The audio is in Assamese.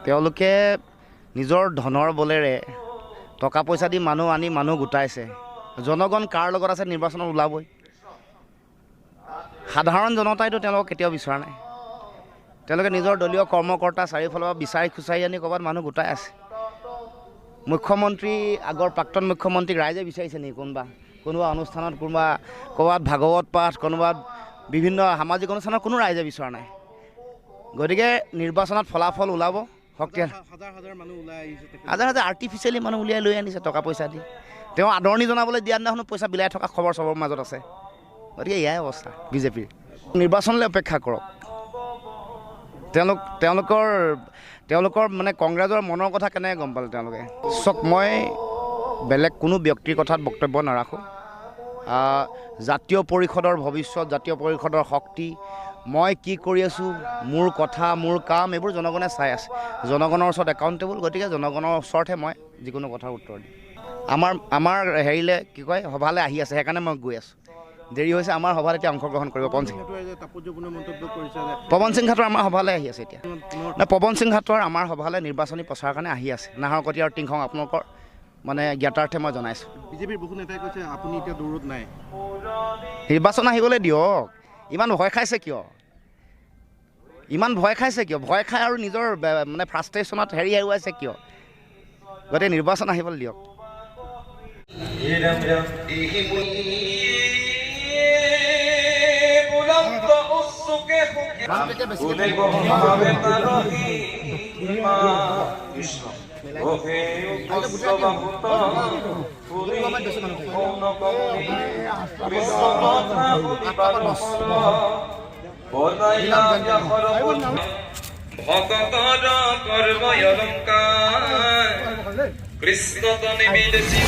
তেওঁলোকে নিজৰ ধনৰ বলেৰে টকা পইচা দি মানুহ আনি মানুহ গোটাইছে। জনগণ কাৰ লগত আছে নিৰ্বাচনত ওলাবই। সাধাৰণ জনতাইতো তেওঁলোকক কেতিয়াও বিচৰা নাই। তেওঁলোকে নিজৰ দলীয় কৰ্মকৰ্তা চাৰিওফালৰ পৰা বিচাৰি খুচাৰি আনি ক'ৰবাত মানুহ গোটাই আছে। মুখ্যমন্ত্ৰী আগৰ প্ৰাক্তন মুখ্যমন্ত্ৰীক ৰাইজে বিচাৰিছে নেকি? কোনোবা অনুষ্ঠানত, ক'ৰবাত ভাগৱত পাঠ, কোনোবাত বিভিন্ন সামাজিক অনুষ্ঠানত কোনো ৰাইজে বিচৰা নাই। গতিকে নিৰ্বাচনত ফলাফল ওলাব। হাজাৰ হাজাৰ আৰ্টিফিচিয়েলি মানুহ উলিয়াই লৈ আনিছে টকা পইচা দি। তেওঁ আদৰণি জনাবলৈ দিয়া দিনাখনো পইচা বিলাই থকা খবৰ চবৰ মাজত আছে। গতিকে এয়াই অৱস্থা বিজেপিৰ। নিৰ্বাচনলৈ অপেক্ষা কৰক। তেওঁলোকৰ মানে কংগ্ৰেছৰ মনৰ কথা কেনেকৈ গম পালে তেওঁলোকে? চাওক, মই বেলেগ কোনো ব্যক্তিৰ কথাত বক্তব্য নাৰাখোঁ। জাতীয় পৰিষদৰ ভৱিষ্যত, জাতীয় পৰিষদৰ শক্তি, মই কি কৰি আছোঁ, মোৰ কথা, মোৰ কাম, এইবোৰ জনগণে চাই আছে। জনগণৰ ওচৰত একাউণ্টেবল। গতিকে জনগণৰ ওচৰতহে মই যিকোনো কথাৰ উত্তৰ দিম। আমাৰ হেৰিলৈ কি কয়, সভালৈ আহি আছে, সেইকাৰণে মই গৈ আছোঁ। দেৰি হৈছে। আমাৰ সভাত এতিয়া অংশগ্ৰহণ কৰিব পৱন সিং ঘাটৰ আমাৰ সভালৈ আহি আছে এতিয়া। পৱন সিং ঘাটৰ আমাৰ সভালৈ নিৰ্বাচনী প্ৰচাৰৰ কাৰণে আহি আছে। নাহৰকটীয়া আৰু টিংখং আপোনালোকৰ মানে জ্ঞাতাৰ্থে মই জনাইছোঁ। বিজেপিৰ বহু নেতাই কৈছে আপুনি এতিয়া দৌৰত নাই। নিৰ্বাচন আহিবলৈ দিয়ক। ইমান ভয় খাইছে কিয়? ভয় খাই আৰু নিজৰ মানে ফ্ৰাষ্ট্ৰেশ্যনত হেৰুৱাইছে কিয়? গতিকে নিৰ্বাচন আহিবলৈ দিয়ক। ভকতৰ কৰ্ময় অলংকাৰ কৃষ্ণ তনে বিদেশী